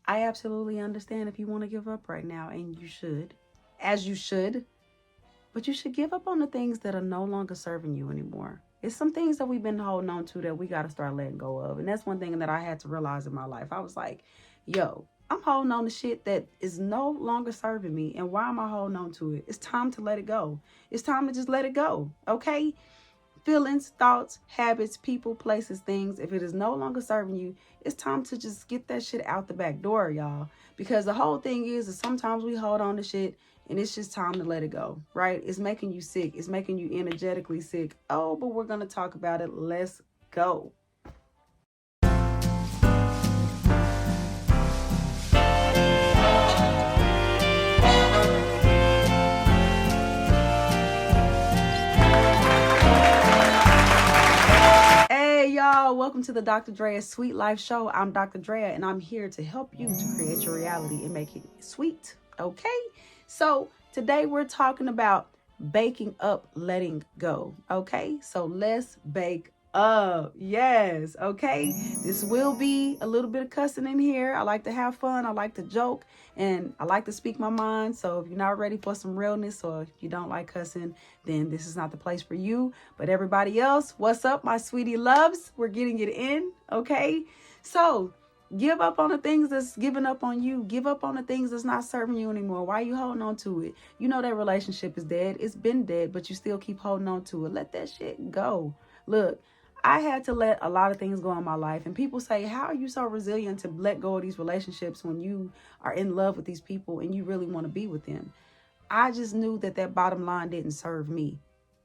I absolutely understand if you want to give up right now, and you should, as you should, but you should give up on the things that are no longer serving you anymore. It's some things that we've been holding on to that we got to start letting go of. And that's one thing that I had to realize in my life. I was like, yo, I'm holding on to shit that is no longer serving me. And why am I holding on to it? It's time to let it go. It's time to just let it go. Okay? Feelings, thoughts, habits, people, places, things. If it is no longer serving you, it's time to just get that shit out the back door, y'all. Because the whole thing is that sometimes we hold on to shit and it's just time to let it go, right? It's making you sick. It's making you energetically sick. Oh, but we're going to talk about it. Let's go. Hey y'all, welcome to the Dr. Drea's Sweet Life Show. I'm Dr. Drea and I'm here to help you to create your reality and make it sweet. Okay? So today we're talking about baking up, letting go. Okay? So let's bake up. Yes. Okay? This will be a little bit of cussing in here. I like to have fun. I like to joke and I like to speak my mind. So if you're not ready for some realness or if you don't like cussing, then this is not the place for you. But everybody else, what's up, my sweetie loves? We're getting it in. Okay? So give up on the things that's giving up on you. Give up on the things that's not serving you anymore. Why are you holding on to it? You know that relationship is dead. It's been dead, but you still keep holding on to it. Let that shit go. Look, I had to let a lot of things go in my life. And people say, how are you so resilient to let go of these relationships when you are in love with these people and you really want to be with them? I just knew that that bottom line didn't serve me,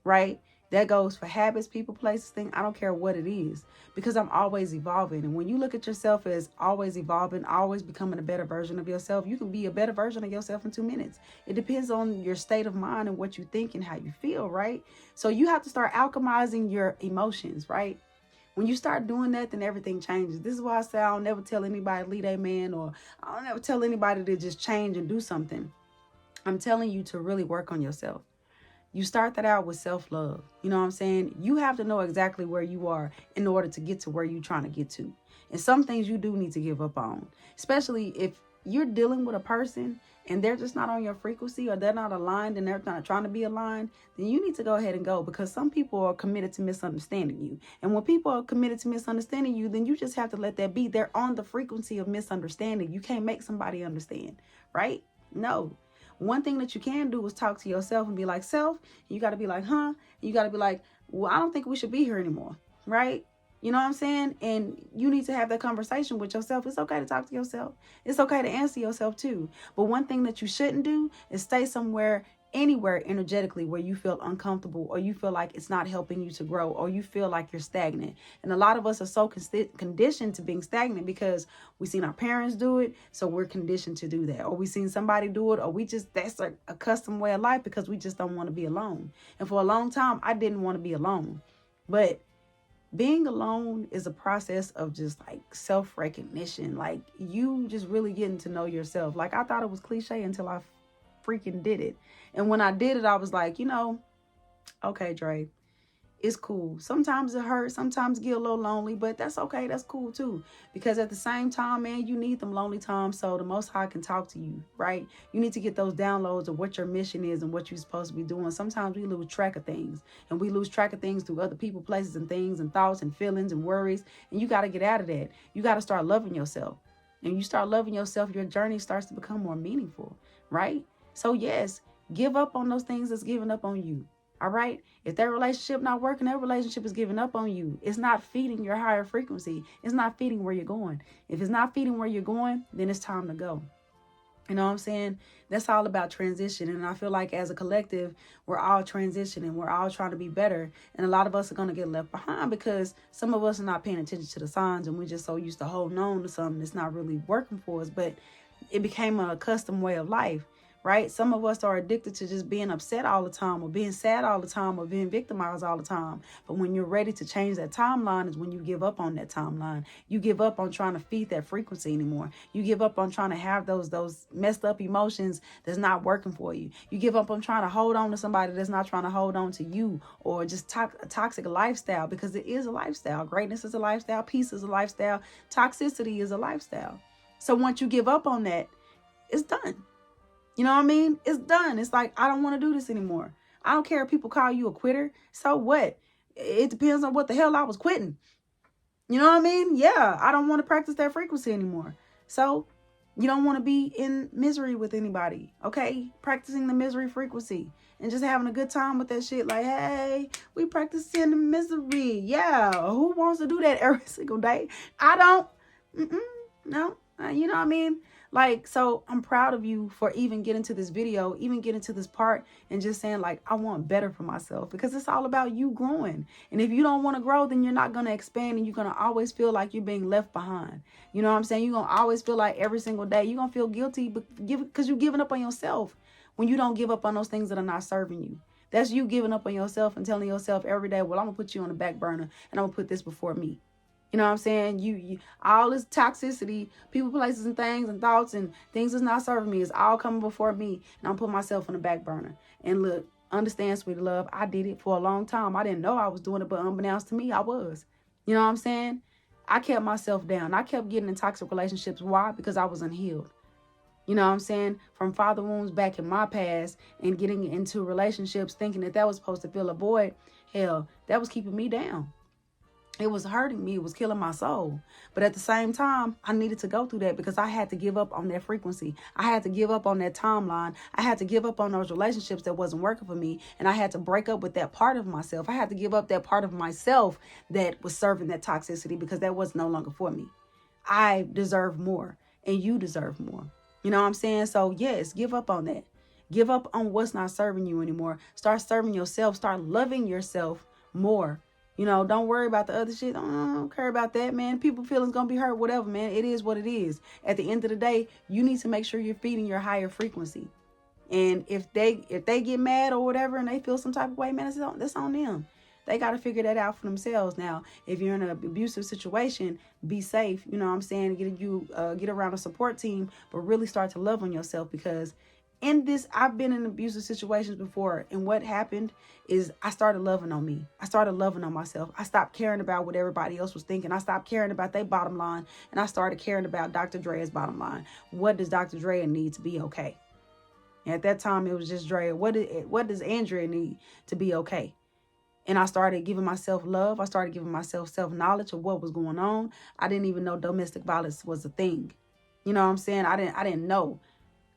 right? That goes for habits, people, places, things. I don't care what it is because I'm always evolving. And when you look at yourself as always evolving, always becoming a better version of yourself, you can be a better version of yourself in 2 minutes. It depends on your state of mind and what you think and how you feel, right? So you have to start alchemizing your emotions, right? When you start doing that, then everything changes. This is why I say I don't never tell anybody to lead a man, or I don't never tell anybody to just change and do something. I'm telling you to really work on yourself. You start that out with self-love. You know what I'm saying? You have to know exactly where you are in order to get to where you're trying to get to. And some things you do need to give up on, especially if you're dealing with a person and they're just not on your frequency or they're not aligned and they're not trying to be aligned, then you need to go ahead and go because some people are committed to misunderstanding you. And when people are committed to misunderstanding you, then you just have to let that be. They're on the frequency of misunderstanding. You can't make somebody understand, right? No. One thing that you can do is talk to yourself and be like, self, you got to be like, huh? You got to be like, well, I don't think we should be here anymore, right? You know what I'm saying? And you need to have that conversation with yourself. It's okay to talk to yourself. It's okay to answer yourself too. But one thing that you shouldn't do is stay somewhere, anywhere energetically where you feel uncomfortable or you feel like it's not helping you to grow or you feel like you're stagnant. And a lot of us are so conditioned to being stagnant because we've seen our parents do it, so we're conditioned to do that. Or we've seen somebody do it, or we just, that's a custom way of life because we just don't want to be alone. And for a long time, I didn't want to be alone. But being alone is a process of just like self-recognition. Like you just really getting to know yourself. Like I thought it was cliche until I freaking did it. And when I did it, I was like, okay, Dre, it's cool. Sometimes it hurts. Sometimes get a little lonely, but that's okay. That's cool too. Because at the same time, man, you need them lonely times so the Most High can talk to you, right? You need to get those downloads of what your mission is and what you're supposed to be doing. Sometimes we lose track of things, and we lose track of things through other people, places, and things, and thoughts, and feelings, and worries. And you got to get out of that. You got to start loving yourself. And you start loving yourself, your journey starts to become more meaningful, right? So yes, give up on those things that's giving up on you. All right. If that relationship not working, that relationship is giving up on you. It's not feeding your higher frequency. It's not feeding where you're going. If it's not feeding where you're going, then it's time to go. You know what I'm saying? That's all about transition. And I feel like as a collective, we're all transitioning. We're all trying to be better. And a lot of us are going to get left behind because some of us are not paying attention to the signs. And we're just so used to holding on to something that's not really working for us. But it became a custom way of life. Right? Some of us are addicted to just being upset all the time or being sad all the time or being victimized all the time. But when you're ready to change that timeline is when you give up on that timeline. You give up on trying to feed that frequency anymore. You give up on trying to have those messed up emotions that's not working for you. You give up on trying to hold on to somebody that's not trying to hold on to you, or just a toxic lifestyle, because it is a lifestyle. Greatness is a lifestyle. Peace is a lifestyle. Toxicity is a lifestyle. So once you give up on that, it's done. You know what I mean? It's done. It's like, I don't want to do this anymore. I don't care if people call you a quitter. So what? It depends on what the hell I was quitting. You know what I mean? Yeah, I don't want to practice that frequency anymore. So you don't want to be in misery with anybody, okay? Practicing the misery frequency and just having a good time with that shit. Like, hey, we practicing the misery. Yeah, who wants to do that every single day? I don't. No, you know what I mean? Like, so I'm proud of you for even getting to this video, even getting to this part and just saying like, I want better for myself, because it's all about you growing. And if you don't want to grow, then you're not going to expand, and you're going to always feel like you're being left behind. You know what I'm saying? You're going to always feel like every single day you're going to feel guilty because you're giving up on yourself when you don't give up on those things that are not serving you. That's you giving up on yourself and telling yourself every day, well, I'm going to put you on the back burner and I'm going to put this before me. You know what I'm saying? You all this toxicity, people, places, and things, and thoughts, and things that's not serving me is all coming before me, and I'm putting myself on the back burner. And look, understand, sweet love, I did it for a long time. I didn't know I was doing it, but unbeknownst to me, I was. You know what I'm saying? I kept myself down. I kept getting in toxic relationships. Why? Because I was unhealed. You know what I'm saying? From father wounds back in my past, and getting into relationships thinking that was supposed to fill a void. Hell, that was keeping me down. It was hurting me. It was killing my soul. But at the same time, I needed to go through that because I had to give up on that frequency. I had to give up on that timeline. I had to give up on those relationships that wasn't working for me. And I had to break up with that part of myself. I had to give up that part of myself that was serving that toxicity, because that was no longer for me. I deserve more, and you deserve more. You know what I'm saying? So yes, give up on that. Give up on what's not serving you anymore. Start serving yourself. Start loving yourself more. You know, don't worry about the other shit. I don't care about that, man. People feelings gonna be hurt, whatever, man. It is what it is. At the end of the day, you need to make sure you're feeding your higher frequency. And if they get mad or whatever and they feel some type of way, man, that's on them. They got to figure that out for themselves. Now, if you're in an abusive situation, be safe. You know what I'm saying? Get around a support team, but really start to love on yourself, because in this, I've been in abusive situations before, and what happened is I started loving on me. I started loving on myself. I stopped caring about what everybody else was thinking. I stopped caring about their bottom line, and I started caring about Dr. Dre's bottom line. What does Dr. Dre need to be okay? And at that time, it was just Dre. What does Andrea need to be okay? And I started giving myself love. I started giving myself self-knowledge of what was going on. I didn't even know domestic violence was a thing. You know what I'm saying? I didn't know.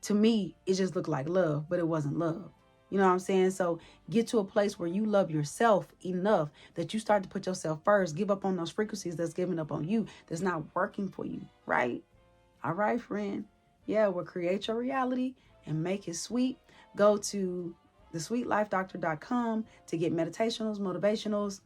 To me, it just looked like love, but it wasn't love. You know what I'm saying? So get to a place where you love yourself enough that you start to put yourself first. Give up on those frequencies that's giving up on you, that's not working for you, right? All right, friend. Yeah, well, create your reality and make it sweet. Go to thesweetlifedoctor.com to get meditationals, motivationals,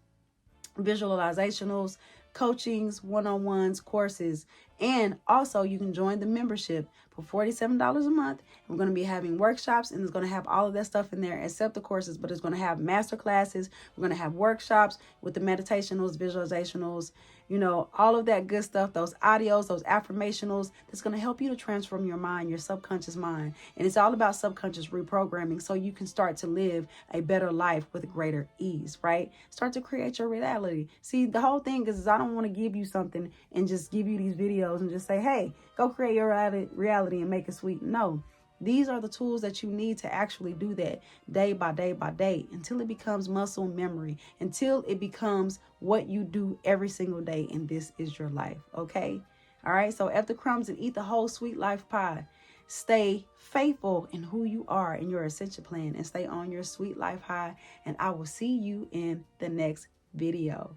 visualizationals, coachings, one-on-ones, courses. And also you can join the membership for $47 a month. We're going to be having workshops, and it's going to have all of that stuff in there except the courses, but it's going to have master classes. We're going to have workshops with the meditationals, visualizationals, you know, all of that good stuff, those audios, those affirmationals, that's going to help you to transform your mind, your subconscious mind. And it's all about subconscious reprogramming, so you can start to live a better life with greater ease, right? Start to create your reality. See, the whole thing is I don't want to give you something and just give you these videos and just say, hey, go create your reality and make it sweet. No. These are the tools that you need to actually do that day by day by day, until it becomes muscle memory, until it becomes what you do every single day. And this is your life. Okay. All right. So F the crumbs and eat the whole sweet life pie. Stay faithful in who you are in your ascension plan, and stay on your sweet life high. And I will see you in the next video.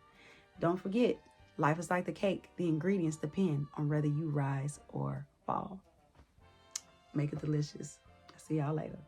Don't forget, life is like the cake. The ingredients depend on whether you rise or fall. Make it delicious. See y'all later.